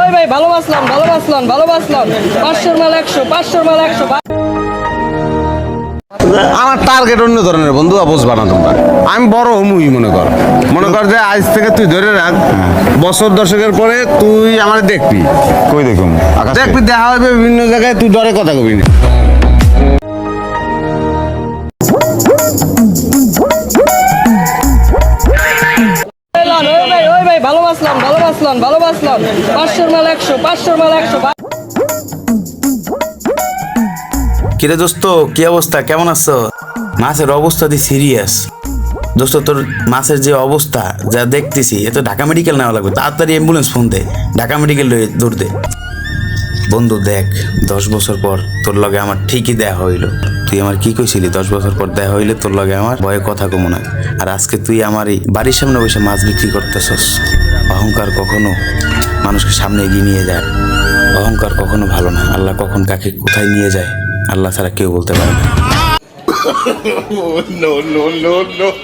ওই ভাই ভালো বাসলাম 500 মাল 100 500 মাল 100। আমার টার্গেট অন্য ধরনের বন্ধু, বুঝবা না তোমরা। আমি বড় হমুই মনে কর যে আজ থেকে তুই ধরে রাখ, বছর দশকের পরে তুই আমার দেখবি। কই দেখুন দেখবি, দেখা হবে বিভিন্ন জায়গায়, তুই ডরে কথা কবি না। ওই ভাই ভালো বাসলাম 500 মাল 100 500 মাল 100। কিরে দোস্ত, কি অবস্থা, কেমন আছো? মাছের অবস্থা দি সিরিয়াস দোস্ত। তোর মাছের যে অবস্থা যা দেখতেছি, এ তো ঢাকা মেডিকেল নেওয়া লাগবে। তাড়াতাড়ি অ্যাম্বুলেন্স ফোন দে, ঢাকা মেডিকেল দৌড় দে। বন্ধু দেখ, 10 বছর পর তোর লগে আমার ঠিকই দেয়া হইলো। তুই আমার কি কইছিলি, 10 বছর পর দেয়া হইলে তোর লগে আমার ভয়ে কথা কমু না। আর আজকে তুই আমার এই বাড়ির সামনে বসে মাছ বিক্রি করতেছস। অহংকার কখনো মানুষকে সামনে এগিয়ে নিয়ে যায়। অহংকার কখনো ভালো না। আল্লাহ কখন কাকে কোথায় নিয়ে যায়, আল্লাহ ছাড়া কেউ বলতে পারে না। no.